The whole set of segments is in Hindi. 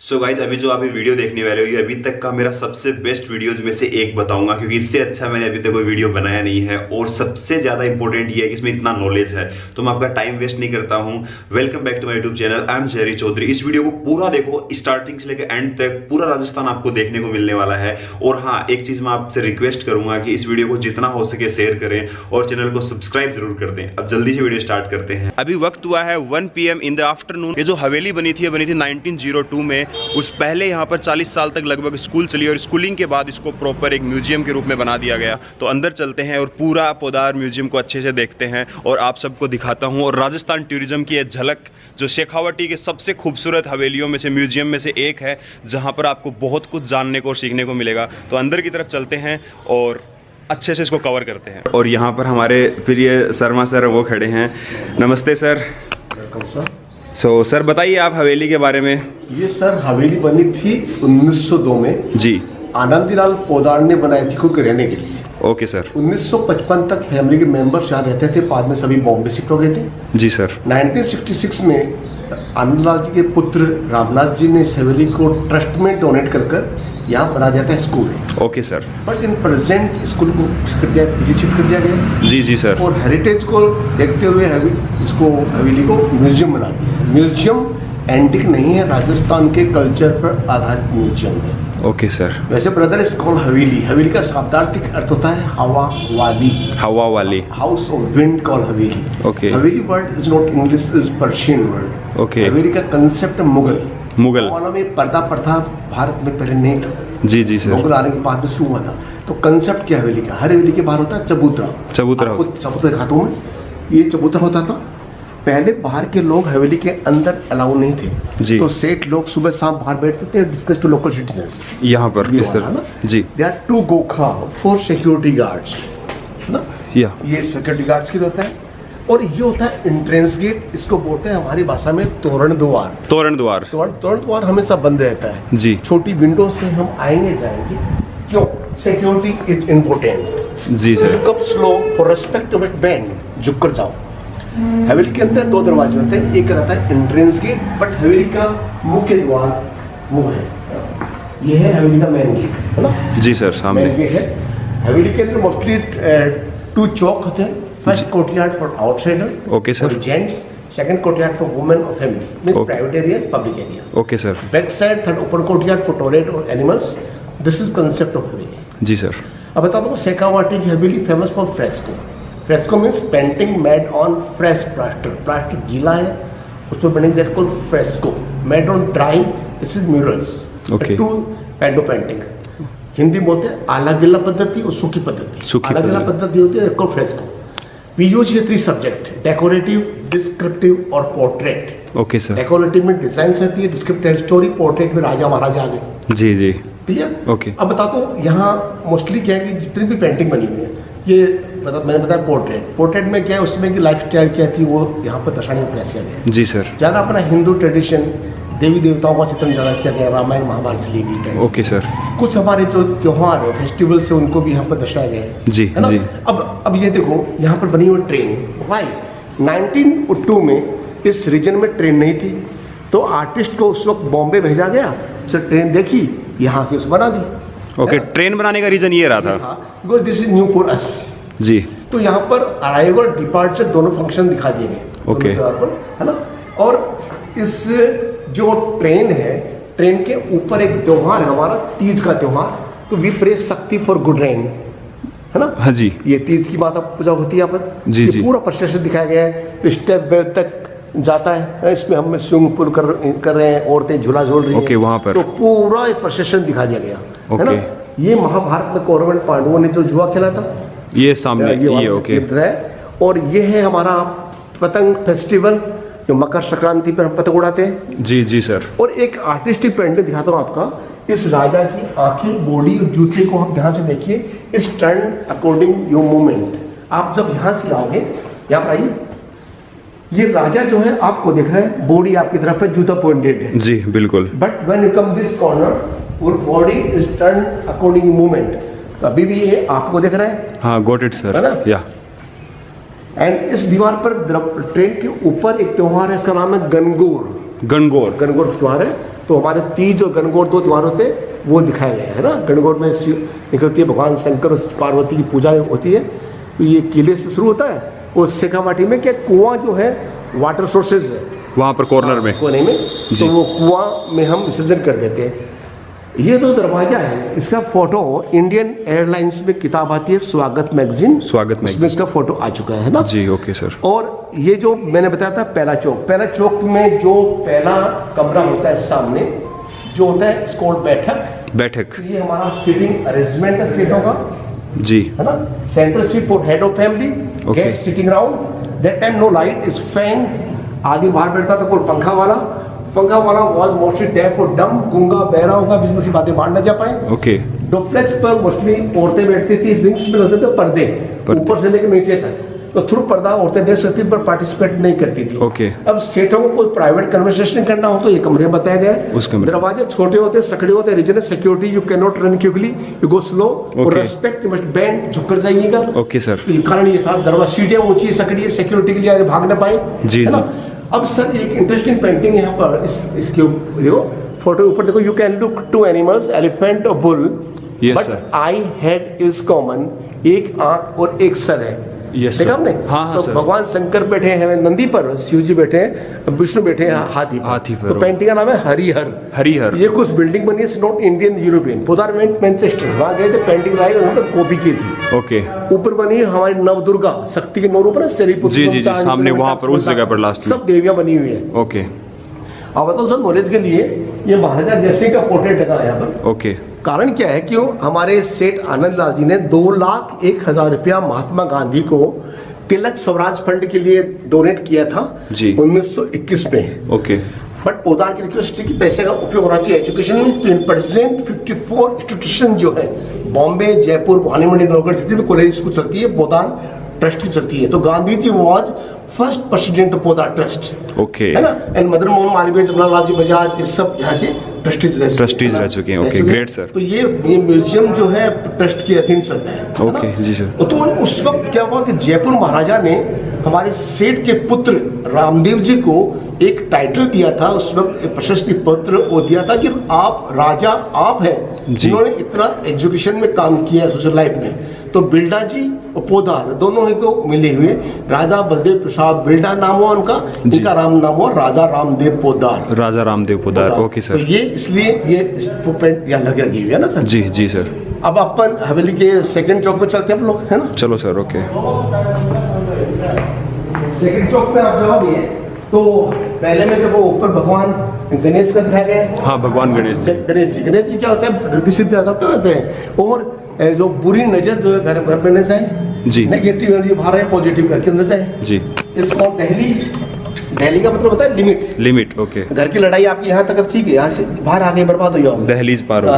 सो गाइज अभी जो आप ये वीडियो देखने वाले हो ये अभी तक का मेरा सबसे बेस्ट वीडियोज में से एक बताऊंगा, क्योंकि इससे अच्छा मैंने अभी तक कोई वीडियो बनाया नहीं है। और सबसे ज्यादा इंपॉर्टेंट ये है कि इसमें इतना नॉलेज है, तो मैं आपका टाइम वेस्ट नहीं करता हूं। Welcome back to my YouTube channel, I am Jerry Chaudhary. इस वीडियो को पूरा देखो, स्टार्टिंग से लेकर एंड तक पूरा राजस्थान आपको देखने को मिलने वाला है। और हाँ, एक चीज मैं आपसे रिक्वेस्ट करूंगा कि इस वीडियो को जितना हो सके शेयर करें और चैनल को सब्सक्राइब जरूर कर दें। अब जल्दी से वीडियो स्टार्ट करते हैं। अभी वक्त हुआ है 1 PM इन द आफ्टरनून। ये जो हवेली बनी थी 1902 में। उस पहले यहाँ पर 40 साल तक लगभग स्कूल चली और स्कूलिंग के बाद इसको प्रॉपर एक म्यूजियम के रूप में बना दिया गया। तो अंदर चलते हैं और पूरा पोदार म्यूजियम को अच्छे से देखते हैं और आप सबको दिखाता हूँ। और राजस्थान टूरिज्म की एक झलक जो शेखावाटी के सबसे खूबसूरत हवेलियों में से, म्यूजियम में से एक है, जहाँ पर आपको बहुत कुछ जानने को और सीखने को मिलेगा। तो अंदर की तरफ चलते हैं और अच्छे से इसको कवर करते हैं। और यहाँ पर हमारे प्रिय शर्मा सर वो खड़े हैं। नमस्ते सर। Welcome sir. सर बताइए आप हवेली के बारे में। ये सर हवेली बनी थी 1902 में जी। आनंदीलाल पोदार ने बनाई थी खुद रहने के लिए। Okay sir. 1955 तक फैमिली के मेंबर्स यहाँ रहते थे, बाद में सभी बॉम्बे शिफ्ट हो गए थे। जी सर। 1966 में आनंदलाल जी के पुत्र रामनाथ जी ने इस हवेली को ट्रस्ट में डोनेट कर यहाँ बना दिया था school. Okay sir. But in present school को पीछे शिफ्ट कर दिया गया। जी जी सर। और हेरिटेज को देखते हुए इसको हवेली को म्यूजियम बना दिया। म्यूजियम एंटिक नहीं है, राजस्थान के कल्चर पर आधारित म्यूजियम है। Okay sir. वैसे ब्रदर इज कॉल्ड हवेली। हवेली का शाब्दिक अर्थ होता है हवा वाली। हवा वाली। House of wind called Haveli. Okay. Haveli word is not English, is Persian word. Okay. हवेली का कंसेप्ट मुगल मुगल में पर्दा प्रथा भारत में पहले नहीं था। जी जी सर। मुगल आने के बाद में शुरू हुआ था। तो कंसेप्ट क्या हवेली का, हर हवेली के बाहर होता है चबूतरा। चबूतरा। चबूतरा दिखाता हूँ मैं। ये चबूतरा होता था। पहले बाहर के लोग हवेली के अंदर अलाउ नहीं थे जी। तो सेठ लोग सुबह शाम बाहर बैठते थे, डिस्कस टू लोकल सिटीजंस। यहाँ पर इस तरह जी। देयर आर 2 गोखा फॉर सिक्योरिटी गार्ड्स ना। या ये सिक्योरिटी गार्ड्स के लिए होता है। और ये होता है एंट्रेंस गेट, इसको बोलते हैं हमारी भाषा में तोरण द्वार। तोरण द्वार। तोरण द्वार हमेशा बंद रहता है जी। छोटी विंडो से हम आएंगे जाएंगे। क्यों? सिक्योरिटी इज इम्पोर्टेंट जी sir. Come slow for respect to it bend, झुक कर जाओ। हवेली के अंदर 2 दरवाजे होते हैं, एक रहता है एंट्रेंस गेट, बट हवेली का मुख्य द्वार वो है, ये है हवेली का मेन गेट, है ना जी सर। सामने गेट है। हवेली के अंदर मोस्टली 2 चौक होते हैं। First courtyard for outsider, okay sir, gents. Second courtyard for women और family, private area, public area, okay sir. Back side third open courtyard for toilet और animals. This is concept of haveli ji sir. अब बता दो, शेखावाटी की हवेली famous for fresco. Fresco means painting made on fresh plaster. Plaster गीला है, उसमें बनेगी that called fresco. Made on drawing, this is murals. Okay. 2 पैंडो painting. Hindi बोलते हैं आला गिला पद्धति और सूखी पद्धति। आला गिला पद्धति होती है called fresco. We use here 3 subject, decorative, descriptive और पोर्ट्रेट। Okay sir. डेकोरेटिव में डिजाइन आती है, डिस्क्रिप्टिव स्टोरी, पोर्ट्रेट में राजा महाराजा आ गए। जी जी क्लियर। ओके। अब बता दो, यहाँ मोस्टली क्या है कि जितनी भी पेंटिंग बनी हुई है, ये मैंने बताया पोर्ट्रेट। पोर्ट्रेट में क्या है, उसमें की लाइफ स्टाइल क्या थी वो यहाँ पर दर्शाने का प्रयास किया गया जी सर। ज़्यादा अपना हिंदू ट्रेडिशन, देवी देवताओं का चित्रण ज़्यादा किया गया, रामायण महाभारत से ली गई। Okay sir. कुछ हमारे जो त्योहार है, फेस्टिवल्स है, उनको भी यहाँ पर दर्शाया गया है जी, है ना जी। अब ये देखो, यहाँ पर बनी हुई ट्रेन। वाई 1902 में इस रीजन में ट्रेन नहीं थी, तो आर्टिस्ट को उस वक्त बॉम्बे भेजा गया। सर ट्रेन देखी, यहाँ की उस बना दी। ओके। ट्रेन बनाने का रीजन ये रहा था because this is new for us ji. तो यहाँ पर अराइवल डिपार्चर दोनों फंक्शन दिखा दिए गए। ओके। है ना। और इस जो ट्रेन है, ट्रेन के ऊपर एक त्योहार है हमारा, तीज का त्योहार। तो we pray Shakti for good rain, है ना। हाँ जी। ये तीज की माता पूजा होती है यहाँ पर जी जी। पूरा प्रोसेशन दिखाया गया है। तो स्टेप वेल तक जाता है, इसमें हम स्विमिंग पूल कर रहे हैं, औरतें झूला झूल रही हैं वहाँ पर। तो पूरा प्रोसेशन दिखा दिया गया, है ना। ये महाभारत में कौरव एंड पांडवों ने जो जुआ खेला था, ये सामने ये ओके है। और ये है हमारा पतंग फेस्टिवल, जो मकर संक्रांति पर हम पतंग उड़ाते हैं जी जी सर। और एक आर्टिस्टिक पेंटिंग दिखाता हूँ आपका। इस राजा की आंखें, बॉडी और जूते को आप ध्यान से देखिए। इस टर्न अकॉर्डिंग योर मूवमेंट। आप जब यहाँ से आओगे, यहाँ पर आइए, ये राजा जो है आपको देख रहे हैं, बॉडी आपकी तरफ है, जूता पॉइंटेड है जी बिल्कुल। But when you come this corner, और body is turn according movement. अभी भी ये आपको देख रहा है। हाँ गॉट इट सर, है ना। या एंड इस दीवार पर ट्रेन के ऊपर एक त्योहार है, इसका नाम है गणगौर। गणगौर गणगौर द्वार है। तो हमारे 3 जो गणगौर 2 द्वार होते हैं वो दिखाए गए हैं ना। गणगौर में निकलती है भगवान शंकर और पार्वती की पूजा होती है। तो ये किले से शुरू होता है और शेखावाटी में क्या कुआं जो है वाटर सोर्सेज है वहाँ पर कॉर्नर में, कोने में, तो वो कुआं में हम विसर्जन कर देते हैं। ये जो दरवाजा है इसका फोटो इंडियन एयरलाइंस में किताब आती है स्वागत मैगजीन, स्वागत मैगजीन, इसमें इसका फोटो आ चुका है ना जी। Okay sir. और ये जो मैंने बताया था पहला चौक में जो पहला कमरा होता है सामने जो होता है इसको बैठक, ये हमारा सीटिंग अरेंजमेंट है सीटों का जी, है ना। Central seat for head of family, guest sitting round, that time no light is fan, आदमी बाहर बैठता था, कोई पंखा वाला वाज मोस्टली डेफ और डम, गूंगा बहरा होगा, बिजनेस की बातें बाहर न जा पाए। ओके। डुप्लेक्स पर मोस्टली औरतें बैठती थी, विंग्स में लगते थे पर्दे ऊपर से लेकर नीचे तक, तो थ्रू पर्दा औरतें देख सकती थी पर पार्टिसिपेट नहीं करती थी। ओके। अब सेठों को कोई प्राइवेट कन्वर्सेशन करना हो तो ये कमरे बताया गया है। उस कमरे दरवाजे छोटे होते, सकड़े होते, regional security, you can not run quickly, you go slow, और रेस्पेक्ट, यू मस्ट बेंड, झुककर जाइएगा। Okay sir. तो कारण ये था दरवाजा सीटें ऊंची सकड़ी है, सिक्योरिटी के लिए आगे भाग न पाए, जी है ना। अब सर एक इंटरेस्टिंग पेंटिंग यहाँ पर इसके देखो फोटो ऊपर देखो, you can look 2 animals elephant और bull, Yes, sir. But I head is common, एक आंख और एक सर है। Yes, देखा sir. आपने? हाँ, तो sir. भगवान शंकर बैठे हैं नंदी पर, शिव जी बैठे हैं, विष्णु बैठे हैं हाथी पर। तो पेंटिंग का नाम है हरिहर। ये कुछ बिल्डिंग बनी है not Indian European, Podar Manchester, वहां गए थे, पेंटिंग लाई, उन्होंने कॉपी की थी। ओके। ऊपर बनी है हमारी नवदुर्गा, शक्ति के 9 रूप है, जी, सामने वहां पर उस जगह पर लास्ट में सब देवियां बनी हुई है। ओके। अब बताओ सर नॉलेज के लिए, ये महाराजा जैसे का पोर्ट्रेट लगा है यहाँ पर। ओके। कारण क्या है कि हमारे सेठ आनंद लाल जी ने 2,01,000 रुपया महात्मा गांधी को तिलक स्वराज फंड के लिए डोनेट किया था जी 1921 में। ओके। बट पोदार की रिक्वेस्ट थी कि पैसे का उपयोग होना चाहिए एजुकेशन में, तो इन प्रेजेंट 54 इंस्टीट्यूशन जो है बॉम्बे, जयपुर, भानीमंडी, नौगढ़ जितनी भी कॉलेज स्कूल चलती है पोदार ट्रस्ट की चलती है। तो Gandhi ji was first president of Podar trust, okay, है ना। एंड मदन मोहन मालवीय, जमनालाल जी बजाज, ये सब यहाँ के ट्रस्टीज रह चुके हैं। Okay, great sir. तो ये म्यूजियम जो है ट्रस्ट के अधीन चलता है। ओके जी सर। तो उस वक्त क्या हुआ कि जयपुर महाराजा ने हमारे सेठ के पुत्र रामदेव जी को एक टाइटल दिया था, उस वक्त एक प्रशस्ति पत्र वो दिया था कि आप राजा आप हैं जिन्होंने इतना एजुकेशन में काम किया है सोशल लाइफ में। तो बिरला जी और पोदार दोनों ही को मिले हुए राजा बलदेव प्रसाद बिरला नाम हुआ उनका, इनका राम नाम हुआ राजा रामदेव पोदार। राजा रामदेव पोदार। Okay sir. तो ये इसलिए ये पेंट यहाँ लगी हुई है ना सर। जी जी सर। अब अपन हवेली के सेकंड चौक पे चलते हैं हम लोग, है ना। चलो सर। ओके। सेकंड चौक पे आप जाओगे तो पहले में देखो ऊपर भगवान गणेश का दिखाया गया है। हाँ, भगवान गणेश जी। गणेश जी क्या होता है, रिद्धि सिद्धि आता होते हैं। और जो बुरी नजर जो है घर में न जाए जी, नेगेटिव एनर्जी बाहर है, पॉजिटिव घर के अंदर जाए जी। इसको दहली का मतलब होता है लिमिट। ओके। घर की लड़ाई आपकी यहाँ तक ठीक है, यहाँ से बाहर आगे बर्बाद हो जाओ, दहलीज पार हो,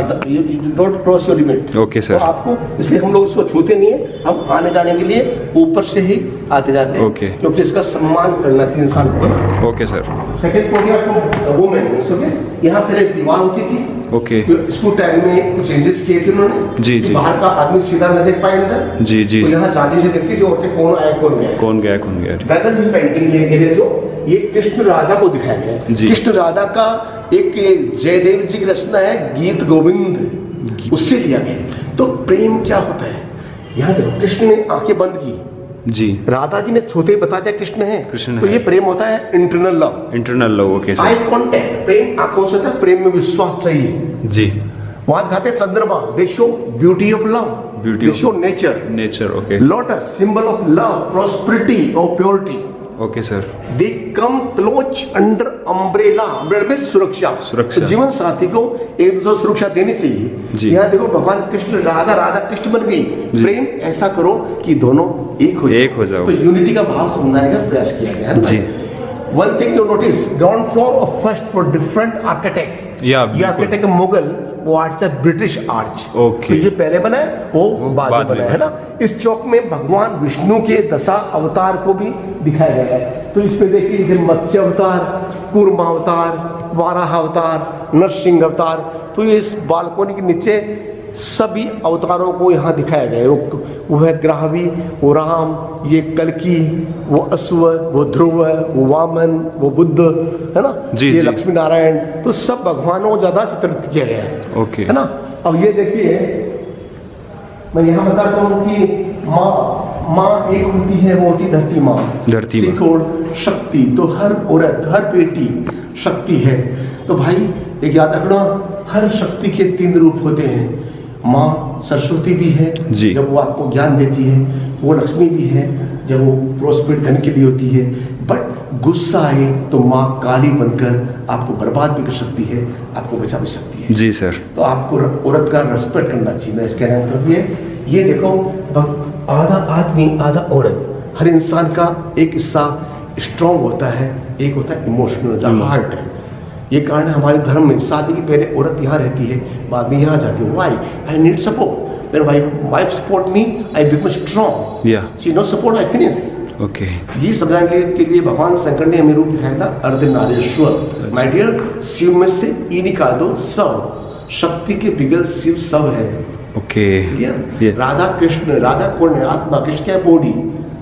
don't cross your limit. Okay sir. तो आपको इसलिए हम लोग इसको छूते नहीं है, हम आने जाने के लिए ऊपर से ही आते जाते हैं। ओके। क्योंकि इसका सम्मान करना चाहिए इंसान को। Okay sir. सेकंड पॉइंट आपको वो मैंने यहाँ पहले दीवार होती थी। ओके। स्कूल टाइम में कुछ चेंजेस किए थे उन्होंने जी जी। बाहर का आदमी सीधा न देख पाए अंदर जी जी। तो यहाँ जाली से देखती थी औरतें कौन आए कौन गया। वेदर की पेंटिंग लेके जो ये कृष्ण राधा को दिखाया गया है। कृष्ण राधा का एक जयदेव जी की रचना है गीत गोविंद, उससे लिया गया। तो प्रेम क्या होता है, यहाँ देखो कृष्ण ने आंखें बंद की जी, राधा जी ने छोटे बता दिया कृष्ण है। तो ये प्रेम होता है internal love. Okay sir. Eye contact, प्रेम आंखों से होता है, प्रेम में विश्वास चाहिए जी। वहां दिखाते हैं चंद्रमा, they show beauty of love, they show nature. Okay. Lotus symbol of love, prosperity और purity. Okay sir. They come close under umbrella में सुरक्षा। तो जीवन साथी को एक दूसरे सुरक्षा देनी चाहिए। यहाँ देखो भगवान कृष्ण राधा कृष्ण बन गई। प्रेम ऐसा करो कि दोनों एक हो जाओ। तो यूनिटी का भाव समझाने का प्रयास किया गया है जी। One thing you notice, ground floor और फर्स्ट फॉर डिफरेंट आर्किटेक्ट। ये आर्किटेक्ट मुगल, वो आर्च है ब्रिटिश आर्च। ओके। तो ये पहले बना है, वो बाद में बना है ना। इस चौक में भगवान विष्णु के 10 अवतार को भी दिखाया गया है। तो इसमें देखिए जैसे मत्स्य अवतार, कूर्मा अवतार, वाराह अवतार, नरसिंह अवतार। तो ये इस बालकोनी के नीचे सभी अवतारों को यहाँ दिखाया गया है। वो है ग्राहवी, वो राम, ये कल्कि, वो अश्व, वो ध्रुव, वो वामन, वो बुद्ध, है ना, जी, ये जी। लक्ष्मी नारायण, तो सब भगवानों को ज्यादा चित्रित किया गया है। ओके। है ना। अब ये देखिए, मैं यहाँ बताता हूँ कि माँ एक होती है, वो होती धरती माँ, धरती माँ। सिकोड़ शक्ति, तो हर औरत, हर बेटी शक्ति है। तो भाई एक याद रखना, हर शक्ति के 3 रूप होते हैं। माँ सरस्वती भी है, जी। जब वो आपको ज्ञान देती है, वो लक्ष्मी भी है, जब वो प्रोस्पेरिटी धन के लिए होती है। बट गुस्सा आए तो माँ काली बनकर आपको बर्बाद भी कर सकती है, आपको बचा भी सकती है। जी सर। तो आपको औरत का रेस्पेक्ट करना चाहिए। मैं इसके कहने का मतलब ये देखो, आधा आदमी आधा औरत, हर इंसान का एक हिस्सा स्ट्रांग होता है, एक होता है इमोशनल, हार्ट है। ये कारण है हमारे धर्म में शादी के पहले औरत यहाँ रहती है, बाद में यहाँ जाती है। Why? I need support. When wife support me, I become strong. या she no support, I finish. Okay. ये समझाने के लिए भगवान शंकर ने हमें रूप दिखाया था अर्धनारीश्वर। माय डियर, शिव में से ई निकाल दो, सव। शक्ति के बिगल शिव सव है। ओके। राधा कृष्ण, राधा कौन है? आत्मा। कृष्ण क्या है? बॉडी,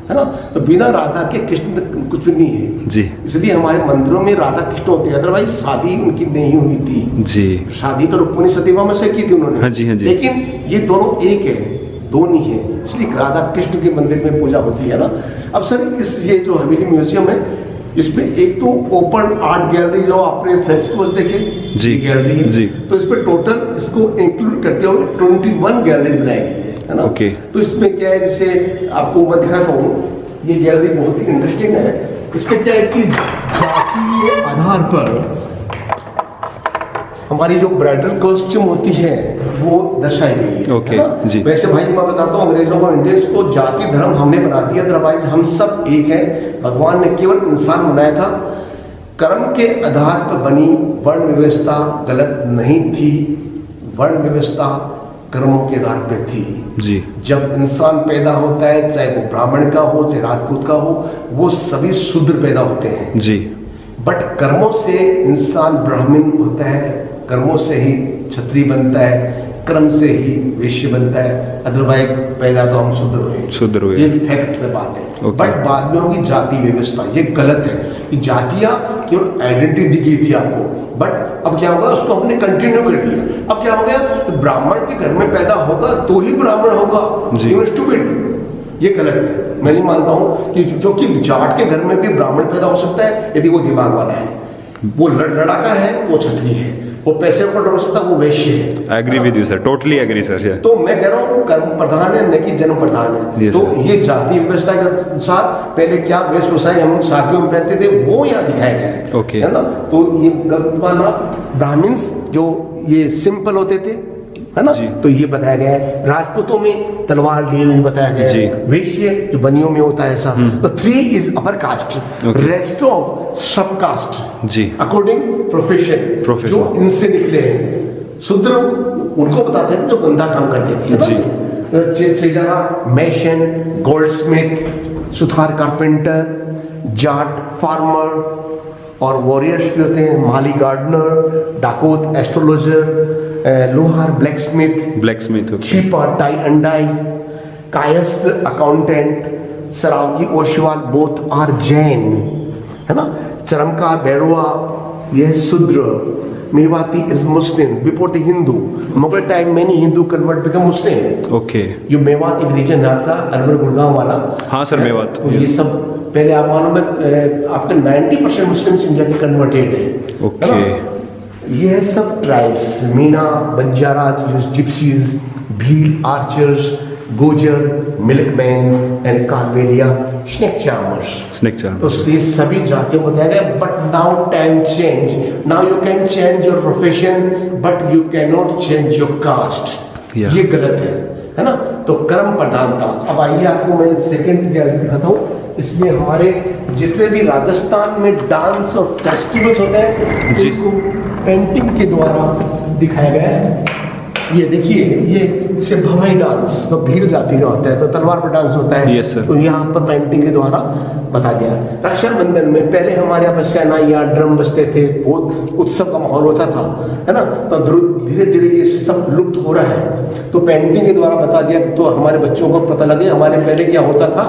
है ना। तो बिना राधा के कृष्ण कुछ भी नहीं है जी। इसलिए हमारे मंदिरों में राधा कृष्ण होते हैं। अदरवाइज शादी उनकी नहीं हुई थी जी। शादी तो रुक्मिणी सतीमा में से की थी उन्होंने। हाँ जी, हाँ जी। लेकिन ये दोनों एक है, दो नहीं है, इसलिए राधा कृष्ण के मंदिर में पूजा होती है ना। अब सर इस ये जो हवेली म्यूजियम है, इसमें एक तो ओपन आर्ट गैलरी, जो आपने फ्रेस्कोस देखे जी, गैलरी है जी। तो इसमें टोटल इसको इंक्लूड करते हुए 21 गैलरीज बनाई गई है ना। ओके। तो इसमें क्या है, जैसे आपको मैं दिखाता हूँ, ये गैलरी बहुत ही इंटरेस्टिंग है। इसमें क्या है कि जातीय आधार पर हमारी जो ब्राइडल कॉस्ट्यूम होती है वो दर्शाई गई है। ओके, है ना? जी। वैसे भाई मैं बताता हूँ, अंग्रेजों को, इंडियंस को जाति धर्म हमने बना दिया, अदरवाइज हम सब एक हैं। भगवान ने केवल इंसान बनाया था। कर्म के आधार पर बनी वर्ण व्यवस्था गलत नहीं थी। वर्ण व्यवस्था कर्मों के आधार पर थी जी। जब इंसान पैदा होता है, चाहे वो ब्राह्मण का हो चाहे राजपूत का हो, वो सभी शूद्र पैदा होते हैं जी। बट कर्मों से इंसान ब्राह्मण होता है, कर्मों से ही क्षत्रिय बनता है, कर्म से ही वैश्य बनता है। अदरवाइज पैदा तो हम शूद्र हुए। ये फैक्ट है, बात है। Okay. बट बाद में होगी जाति व्यवस्था, ये गलत है। ये जातियां केवल आइडेंटिटी दी गई थी आपको, बट अब क्या होगा, उसको हमने कंटिन्यू कर दिया। अब क्या हो गया, ब्राह्मण के घर में पैदा होगा तो ही ब्राह्मण होगा। जी। You stupid। ये गलत है। मैं नहीं मानता हूँ कि जो कि जाट के घर में भी ब्राह्मण पैदा हो सकता है यदि वो दिमाग वाला है। वो लड़ाका है, वो क्षत्रिय है। वो पैसे को डर सकता, वो वैश्य है। Agree with you sir, totally agree sir. तो मैं कह रहा हूँ कर्म प्रधान है, न कि जन्म प्रधान है। Yes, तो sir. ये जाति व्यवस्था के अनुसार पहले क्या वेशभूषाएं हम शादियों में पहनते थे, वो यहाँ दिखाया गया है। Okay. है ना। तो ये माना ब्राह्मण्स जो ये सिंपल होते थे, है ना, जी। तो ये बताया गया है। राजपूतों में तलवार लिए बताया गया जी। है। वैश्य जो बनियों में होता है ऐसा। तो 3 is upper caste, Okay. Rest of सब कास्ट जी। अकॉर्डिंग प्रोफेशन जो इनसे निकले हैं। शूद्र उनको बताते थे जो गंदा काम करते थे, जी। ट्रेजरा, मैशन, गोल्डस्मिथ, सुथार, कारपेंटर, जाट, फार्मर और वॉरियर्स भी होते हैं, माली, गार्डनर, डाकोत, एस्ट्रोलॉजर, लोहार, ब्लैकस्मिथ, छिपा, tie and dye, Kayastha, accountant, Saraogi, Oswal, both are Jain, है ना। चरमकार, बैरोआ, यह शूद्र। Mewati is Muslim before the Hindu. Mughal time many Hindu convert become Muslim. Okay. ये मेवात एक रीजन है आपका, अरबन गुड़गांव वाला। हाँ सर, मेवात। तो ये सब पहले आप मालूम है आपका 90% मुस्लिम्स इंडिया के कन्वर्टेड है। ओके। ये है सब tribes, Meena, Banjara, gypsies, Bhil, archers, Gujar, milkman and Kalbelia, snake charmers. तो ये सभी जातियों को बताया गया। But now time change, now you can change your profession but you can not change your caste. ये गलत है ना। तो कर्म प्रधानता। अब आइए आपको मैं सेकेंड गैलरी दिखाता हूँ। इसमें हमारे जितने भी राजस्थान में डांस और फेस्टिवल्स होते हैं, इसको पेंटिंग के द्वारा दिखाया गया है। ये देखिए, ये इसे भवाई डांस तो भील जाति का होता है, तो तलवार पर डांस होता है। Yes, sir. तो यहाँ पर पेंटिंग के द्वारा बता दिया। रक्षाबंधन में पहले हमारे यहाँ पर शहनाइयाँ, ड्रम बजते थे, बहुत उत्सव का माहौल होता था, है ना। तो धीरे धीरे ये सब लुप्त हो रहा है, तो पेंटिंग के द्वारा बता दिया, तो हमारे बच्चों को पता लगे हमारे पहले क्या होता था।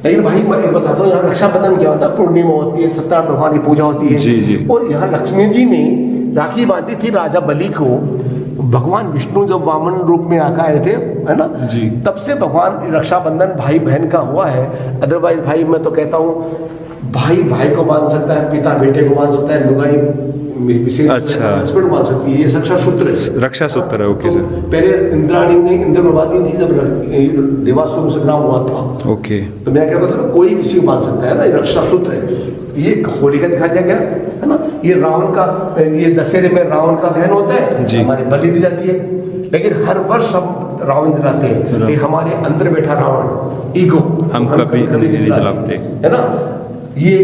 लेकिन भाई मैं ये बताता हूँ, यहाँ रक्षाबंधन क्या होता है, पूर्णिमा होती है, सत्यनारायण भगवान की पूजा होती है। जी, जी। और यहाँ लक्ष्मी जी ने राखी बांधी थी राजा बलि को। भगवान विष्णु जब वामन रूप में आकर आए थे, है ना जी, तब से भगवान रक्षाबंधन भाई बहन का हुआ है। अदरवाइज भाई मैं तो कहता हूँ भाई भाई को मान सकता है, पिता बेटे को मान सकता है, लुगाई अच्छा, हस्बैंड मान सकती है। ये रक्षा सूत्र है, रक्षा सूत्र है। Okay sir. पहले इंद्राणी ने इंद्र को बात थी जब देवासुर संग्राम हुआ था। ओके, तो मैं क्या मतलब कोई किसी को मान सकता है ना, ये रक्षा सूत्र है। ये होली का दिखा दिया गया, है ना। ये रावण का, ये दशहरे में रावण का दहन होता है, हमारी बलि दी जाती है। लेकिन हर वर्ष हम रावण जलाते हैं, ये हमारे अंदर बैठा रावण ईगो, हम कभी नहीं जलाते, है ना। ये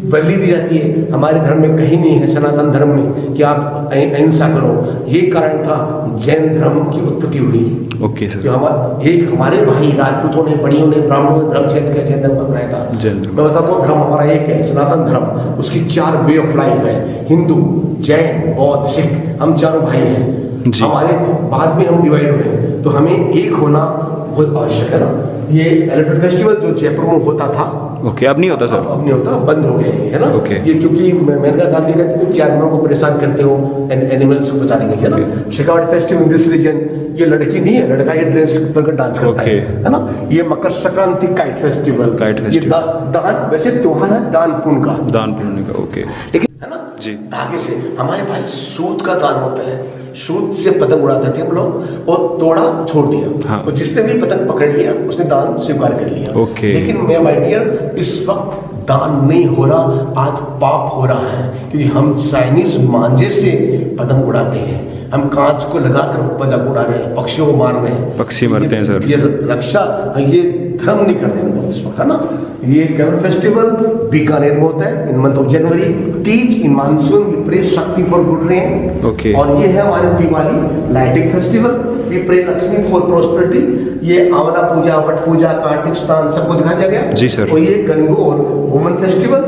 बलि दी जाती है, हमारे धर्म में कहीं नहीं है, सनातन धर्म में, कि आप अहिंसा करो। ये कारण था जैन धर्म की उत्पत्ति हुई। Okay sir. जो हमारे भाई राजपूतों ने, बड़ियों ने, ब्राह्मणों ने धर्म चेंज किया, जैन धर्म बनाया था। जैन धर्म। मैं बताता हूँ, धर्म हमारा एक है, सनातन धर्म। उसकी 4 वे ऑफ लाइफ है, हिंदू, जैन, बौद्ध, सिख। हम चारों भाई हैं। हमारे बाद में हम डिवाइड हुए, तो हमें एक होना बहुत आवश्यक है ना। ये एलिफेंट फेस्टिवल जो जयपुर में होता था, ओके, अब नहीं होता सर? अब नहीं होता, बंद हो गए, है ना। ओके। ये क्योंकि मेनका गांधी कहते थे जानवरों को परेशान करते हो, एनिमल्स को बचाने के लिए, है ना। Shekhawat festival in this reason, ये लड़की नहीं है, लड़का ये ड्रेस पर डांस करता है ना। ये मकर संक्रांति काइट फेस्टिवल, ये दान, वैसे त्योहार है दान पुण्य का, दान पुण्य का। ओके, लेकिन है ना जी। धागे से हमारे भाई सूत का दान होता है, सूत से पतंग उड़ाते थे हम लोग, और तोड़ा छोड़ दिया। हाँ। और जिसने भी पतंग पकड़ लिया उसने दान स्वीकार कर लिया। ओके। लेकिन मेरा माय डियर, इस वक्त दान नहीं हो रहा, आज पाप हो रहा है, क्योंकि हम चाइनीज मांझे से पतंग उड़ाते हैं, हम कांच को लगाकर पतंग उड़ा रहे हैं, पक्षियों को मार रहे हैं, पक्षी मरते हैं सर। ये रक्षा, ये धर्म नहीं कर रहे हम लोग इस वक्त, है ना। ये कैमल फेस्टिवल बीकानेर में होता है in month of January. Teej in monsoon, we pray Shakti for good rain. Okay. और ये है हमारे Diwali lighting festival, we pray Lakshmi for prosperity. ये आंवला पूजा, वट पूजा, कार्तिक स्नान सबको दिखा दिया गया। जी सर। और ये गणगौर वुमन फेस्टिवल,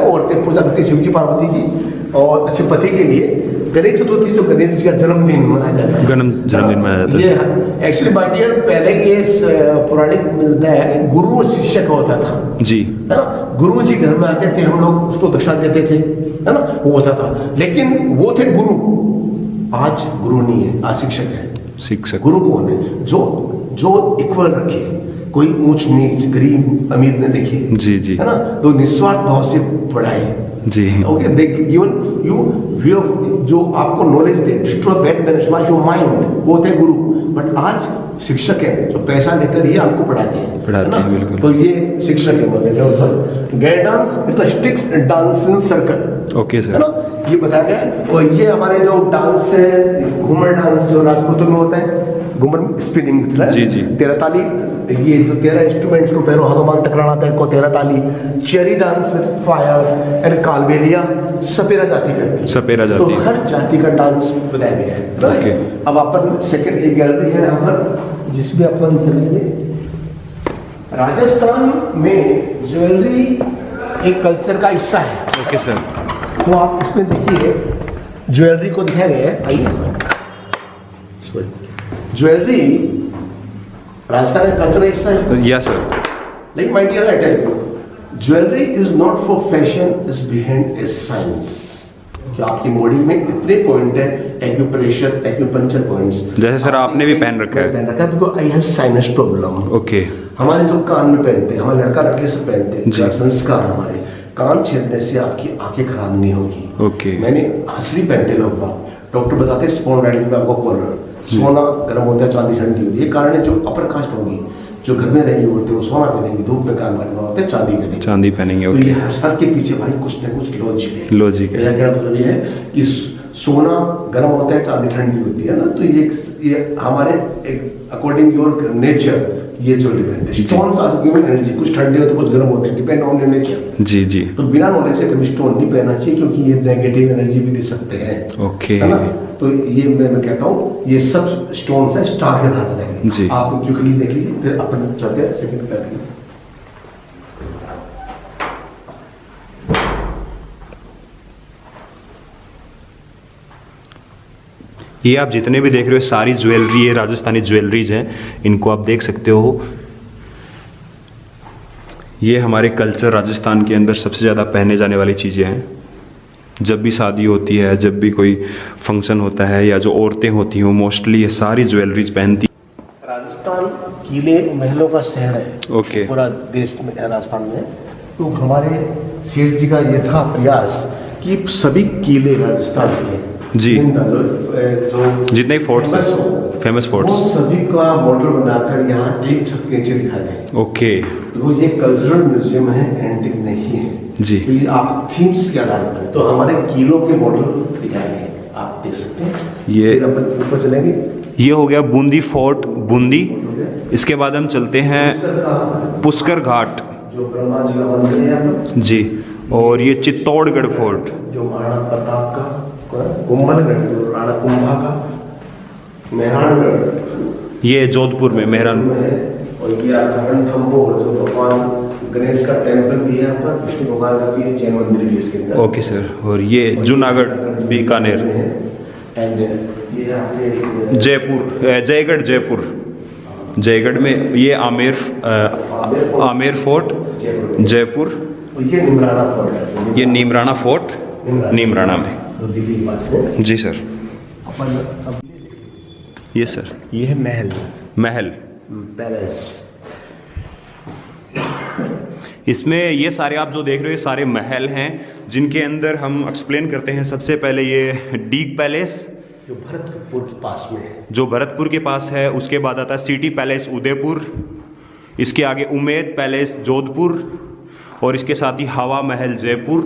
औरतें पूजा करती है शिव जी पार्वती की और अच्छे पति के लिए। गणेश चतुर्थी जो गणेश जी का जन्मदिन मनाया जाता है, जन्मदिन मनाया जाता है। ये एक्चुअली माय डियर, पहले ये पौराणिक मिलता है, गुरु और शिष्य का होता था जी, है ना। गुरु जी घर में आते थे, हम लोग उसको दक्षिणा देते थे, है ना, वो होता था। लेकिन वो थे गुरु, आज गुरु नहीं है, आज शिक्षक है। शिक्षक। गुरु कौन है? जो इक्वल रखे, कोई ऊंच नीच, गरीब अमीर न देखे, जी जी, है ना, तो निस्वार्थ भाव से पढ़ाए। जी। Okay, they given you way of, जो आपको नॉलेज दे, destroy bad manage your mind, वो होते हैं गुरु। बट आज शिक्षक है जो पैसा लेकर ही आपको पढ़ाते हैं, बिल्कुल। तो ये शिक्षक है। मतलब गैर dance with sticks dancing circle, okay sir, है ना, ये बताया गया। और ये हमारे जो डांस है, घूमर डांस जो राजपूतों में होता है, घूमर स्पिनिंग, जी जी, 13 ताली, ये जो 13 इंस्ट्रूमेंट्स को पैरों हाथों मांग टकराना था, इनको 13 ताली। Chari dance with fire and Kalbelia, सपेरा जाति का, सपेरा जाति, तो हर जाति का डांस बताया गया है। ओके। अब अपन सेकंड एक गैलरी है यहाँ पर, जिसमें अपन चलेंगे। राजस्थान में ज्वेलरी एक कल्चर का हिस्सा है। Okay sir. तो आप इसमें देखिए ज्वेलरी को दिखाया गया है, आइए। ज्वेलरी राजस्थान का कल्चर हिस्सा है। Yeah sir. Like my dear, I tell you, jewellery is not for fashion, is behind a science. कि आपकी बॉडी में इतने पॉइंट है, एक्यूप्रेशर, एक्यूपंक्चर पॉइंट्स। जैसे सर आपने भी पहन रखा है। पहन रखा है, because I have sinus problem. Okay. हमारे जो कान में पहनते हैं, हमारे लड़का लड़के से पहनते हैं, संस्कार हमारे कान छेदने से आपकी आंखें खराब नहीं होगी। ओके। मैंने हंसली पहनते लोग बात, डॉक्टर बताते हैं स्पॉन्डाइलिटिस में आपको कॉलर, सोना गर्म होता है, चांदी ठंडी होती है। ये कारण है जो अपर कास्ट होगी, जो घर में रहेंगी औरतें, वो सोना पहनेंगी, धूप में काम करने वाले चांदी पहनेंगे, चांदी पहनेंगे। तो ओके। ये हर के पीछे भाई कुछ ना कुछ लॉजिक है। लॉजिक है। मेरा कहना मतलब ये है कि सोना गर्म होता है, चांदी ठंडी होती है ना, तो ये हमारे एक अकॉर्डिंग योर नेचर ये जो डिपेंड है। स्टोन्स आर गिवन एनर्जी, कुछ ठंडे होते कुछ गर्म होते हैं, डिपेंड ऑन योर नेचर। जी जी। तो बिना नॉलेज से कभी स्टोन नहीं पहनना चाहिए, क्योंकि ये नेगेटिव एनर्जी भी दे सकते हैं। ओके। है ना? तो ये मैं कहता हूँ ये सब स्टोन्स है स्टार के आधार पर देंगे जी। आप क्विकली देख लीजिए, फिर अपन चलते हैं सेकंड कर लीजिए। ये आप जितने भी देख रहे हो सारी ज्वेलरी है, राजस्थानी ज्वेलरीज हैं, इनको आप देख सकते हो। ये हमारे कल्चर राजस्थान के अंदर सबसे ज़्यादा पहने जाने वाली चीज़ें हैं। जब भी शादी होती है, जब भी कोई फंक्शन होता है, या जो औरतें होती हैं वो मोस्टली ये सारी ज्वेलरीज पहनती। राजस्थान किले महलों का शहर है। ओके। पूरा देश में राजस्थान में, तो हमारे सेठ जी का ये था प्रयास कि सभी किले राजस्थान के जी। जो जितने फोर्ट्स फेमस वो फोर्ट्स सभी का मॉडल बनाकर यहाँ एक छत के नीचे दिखा दें। ओके वो ये कल्चरल म्यूजियम है, एंटिक नहीं है जी। तो ये आप थीम्स के आधार पर, तो हमारे किलों के मॉडल दिखाए गए हैं, आप देख सकते हैं। ये फिर अपन ऊपर चलेंगे, ये हो गया बूंदी फोर्ट, बूंदी। इसके बाद हम चलते हैं पुष्कर घाट जो ब्रह्मा जी का मंदिर है यहाँ पर जी, और ये चित्तौड़गढ़ फोर्ट। जो महाराणा प्रताप का कुंभलगढ़, जो राणा कुंभा का मेहरानगढ़ ये जोधपुर में मेहरान। है, और ये आपका रणथंबोर जो भगवान गणेश का टेम्पल भी है यहाँ पर, विष्णु भगवान का भी जैन मंदिर भी है इसके अंदर। Okay sir. और ये जूनागढ़ बीकानेर, एंड ये आपके जयपुर, जयगढ़ जयपुर, जयगढ़ में ये आमेर फोर्ट जयपुर। और ये निमराना फोर्ट है, ये नीमराना फोर्ट नीमराना में। तो दिल्ली के पास में। जी सर। अपन अब ये सर ये है महल, महल। पैलेस। इसमें ये सारे आप जो देख रहे हो ये सारे महल हैं, जिनके अंदर हम एक्सप्लेन करते हैं। सबसे पहले ये डीग पैलेस जो भरतपुर के पास में है, जो भरतपुर के पास है। उसके बाद आता है सिटी पैलेस उदयपुर, इसके आगे उमेद पैलेस जोधपुर, और इसके साथ ही हवा महल जयपुर।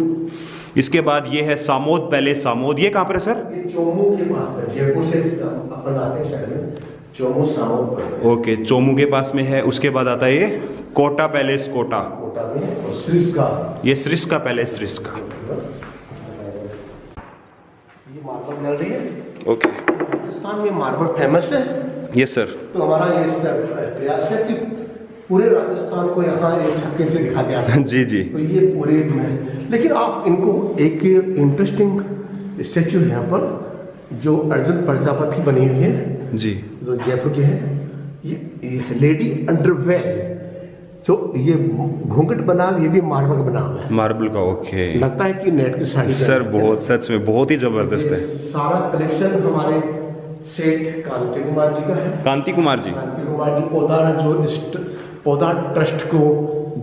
इसके बाद ये है सामोद पैलेस सामोद। ये कहाँ पर है सर? ये चोमू के पास में, जयपुर से अपन आते हैं शहर में, चोमू सामोद पड़ते हैं। ओके, चोमू के पास में है। उसके बाद आता है ये कोटा पैलेस कोटा, कोटा में, और सरिस्का, ये सरिस्का पैलेस सरिस्का। ये मार्बल गैलरी है। ओके। राजस्थान में मार्बल फेमस है, यस सर। तो हमारा ये प्रयास है कि पूरे राजस्थान को यहाँ एक छत के नीचे दिखा दिया। जी जी। तो ये पूरे में, लेकिन आप इनको एक इंटरेस्टिंग स्टेच्यू है यहाँ पर, जो अर्जुन प्रजापति बनी हुई है जी, जो जयपुर की है। ये लेडी अंडरवेयर, जो ये घूंघट बना, ये भी मार्बल का बना हुआ है, मार्बल का। ओके। लगता है कि नेट की साड़ी सर बहुत, सच में बहुत ही जबरदस्त है। सारा कलेक्शन हमारे सेठ कांति कुमार जी का है। कांति कुमार जी, कांति कुमार जी पौधा जो पौधा ट्रस्ट को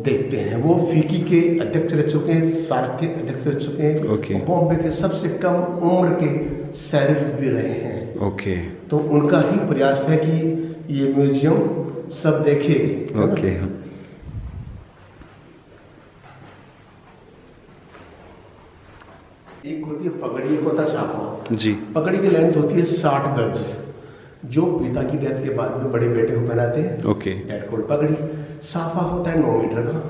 देखते हैं, वो फीकी के अध्यक्ष रह चुके हैं, सार्क के अध्यक्ष रह चुके हैं। ओके। बॉम्बे के सबसे कम उम्र के शरीफ भी रहे हैं। ओके। तो उनका ही प्रयास है कि ये म्यूजियम सब देखे। ओके। एक होती है पगड़ी, एक होता है साफा। जी। पगड़ी की लेंथ होती है 60 गज, जो पिता की डेथ के बाद में बड़े बेटे को पहनाते हैं। ओके। डेट कोड पगड़ी। साफा होता है 9 मीटर का।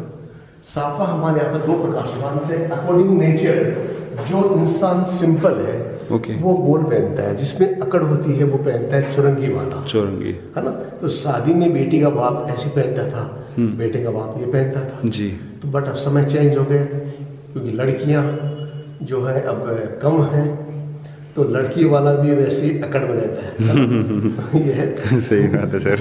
साफा हमारे यहाँ पर 2 प्रकार से बांधते हैं अकॉर्डिंग नेचर। जो इंसान सिंपल है ओके। वो गोल पहनता है, जिसमें अकड़ होती है वो पहनता है चुरंगी वाला, चौरंगी। है ना। तो शादी में बेटी का बाप ऐसे पहनता था, बेटे का बाप ये पहनता था। जी। तो बट अब समय चेंज हो गया, क्योंकि लड़कियां जो है अब कम है, तो लड़की वाला भी वैसे ही अकड़ में रहता है। ये है सही बात है सर।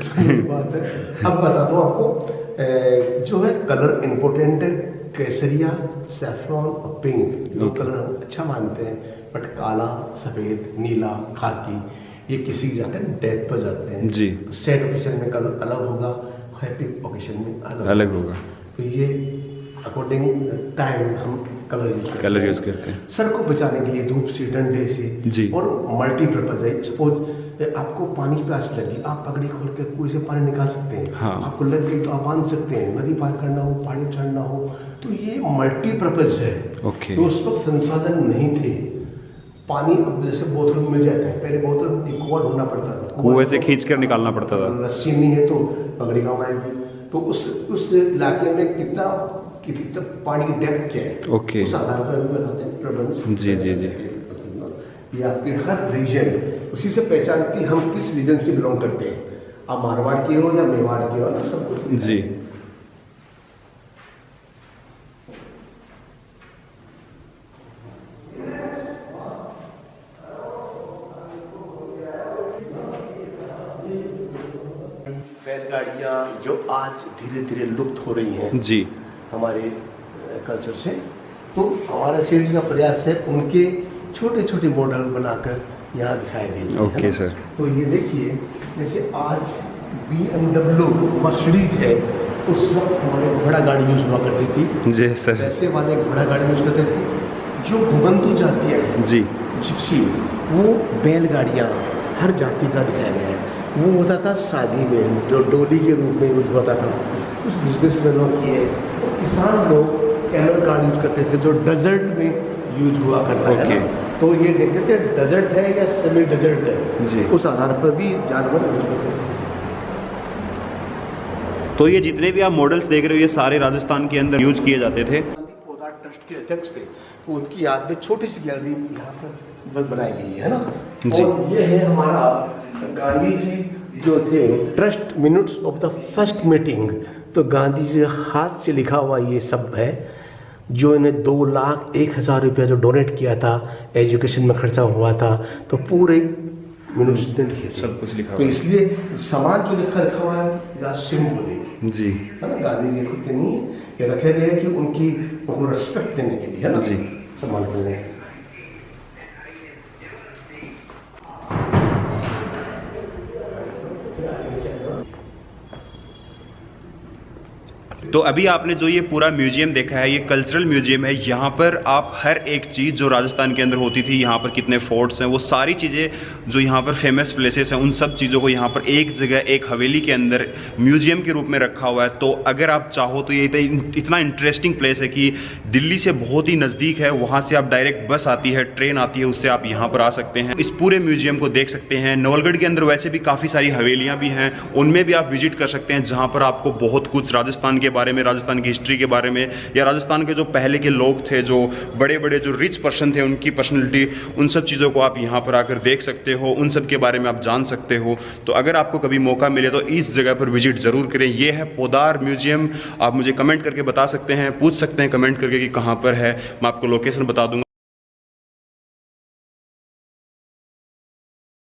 सही बात है। अब बता दो आपको, जो है कलर इम्पोर्टेंट है, केसरिया, सैफ्रॉन और पिंक, जो कलर हम अच्छा मानते हैं। बट काला, सफ़ेद, नीला, खाकी, ये किसी जाते हैं डेथ पर जाते हैं जी। सैड ओकेजन में कलर अलग होगा, हैप्पी ओकेजन में अलग होगा। तो ये अकॉर्डिंग टाइम हम कलर यूज करते हैं। सर को बचाने के लिए धूप से, डंडे से जी। और मल्टीपर्पज है। सपोज आपको पानी की प्यास लगी, आप पगड़ी खोल के कुएं से पानी निकाल सकते हैं। हाँ। आपको लग गई तो आप बांध सकते हैं, नदी पार करना हो, पहाड़ी चढ़ना हो, तो ये मल्टीपर्पज है। ओके। तो उस वक्त संसाधन नहीं थे, पानी अब जैसे बोतल में मिल जाता है, पहले बोतल एक कुआं ढूंढना पड़ता था, कुएं से खींच कर निकालना पड़ता था। रस्सी नहीं है तो पगड़ी काम आएगी। तो उस इलाके में कितना पानी की डेप्थ क्या है, ओके। उस आधार पर भी बताते हैं प्रबंध। जी जी जी। ये आपके हर रीजन उसी से पहचान की हम किस रीजन से बिलोंग करते हैं, आप मारवाड़ के हो या मेवाड़ के हो ना, सब कुछ जी। बैलगाड़ियाँ जो आज धीरे धीरे लुप्त हो रही हैं जी हमारे कल्चर से, तो हमारा सेठ जी का प्रयास है उनके छोटे छोटे मॉडल बनाकर यहाँ दिखाई देंगे। Okay sir. तो ये देखिए जैसे आज BMW मर्सिडीज है, उस वक्त हमारे घोड़ा गाड़ी यूज हुआ करती थी। जी सर। पैसे वाले घोड़ा गाड़ी यूज करते थे। जो घुमंतु जातियाँ हैं जी, जिप्सीज, वो बैलगाड़ियाँ हर जाति का दिखाया गया है। वो होता था शादी में जो डोली के रूप में यूज होता था, कुछ बिजनेसमैनों की है। किसान लोग कैमल कार यूज करते थे जो डेजर्ट में यूज हुआ करता है ना। तो ये देखते थे डेजर्ट है या सेमी डेजर्ट है जी। उस आधार पर भी जानवर यूज करते थे। तो ये जितने भी आप मॉडल्स देख रहे हो ये सारे राजस्थान के अंदर यूज किए जाते थे। पौधा ट्रस्ट के अध्यक्ष थे, तो उनकी याद में छोटी सी गैलरी यहाँ पर बनाई गई है ना। जी। और ये है हमारा गांधी जी जो थे, trust minutes of the first meeting. तो गांधी जी हाथ से लिखा हुआ ये सब है, जो इन्हें 2,01,000 रुपया जो डोनेट किया था, एजुकेशन में खर्चा हुआ था, तो पूरे मिनट्स ने लिखे थे। सब कुछ लिखा तो हुआ है। इसलिए सामान जो लिखा रखा हुआ है या सिंबॉलिक जी है ना, गांधी जी खुद के नहीं है, ये रखे गए कि उनको रिस्पेक्ट देने के लिए है ना जी। सम्मान करने। तो अभी आपने जो ये पूरा म्यूजियम देखा है, ये कल्चरल म्यूजियम है। यहाँ पर आप हर एक चीज़ जो राजस्थान के अंदर होती थी, यहाँ पर कितने फोर्ट्स हैं, वो सारी चीज़ें जो यहाँ पर फेमस प्लेसेस हैं, उन सब चीज़ों को यहाँ पर एक जगह एक हवेली के अंदर म्यूजियम के रूप में रखा हुआ है। तो अगर आप चाहो तो ये इतना इंटरेस्टिंग प्लेस है कि दिल्ली से बहुत ही नज़दीक है। वहाँ से आप डायरेक्ट बस आती है, ट्रेन आती है, उससे आप यहाँ पर आ सकते हैं, इस पूरे म्यूजियम को देख सकते हैं। नवलगढ़ के अंदर वैसे भी काफ़ी सारी हवेलियाँ भी हैं, उनमें भी आप विजिट कर सकते हैं, जहाँ पर आपको बहुत कुछ राजस्थान के बारे में, राजस्थान की हिस्ट्री के बारे में, या राजस्थान के जो पहले के लोग थे, जो बड़े बड़े जो रिच पर्सन थे, उनकी पर्सनैलिटी, उन सब चीज़ों को आप यहाँ पर आकर देख सकते हो, उन सब के बारे में आप जान सकते हो। तो अगर आपको कभी मौका मिले तो इस जगह पर विजिट ज़रूर करें। ये है पोदार म्यूजियम। आप मुझे कमेंट करके बता सकते हैं, पूछ सकते हैं कमेंट करके कि कहाँ पर है, मैं आपको लोकेशन बता दूँगा।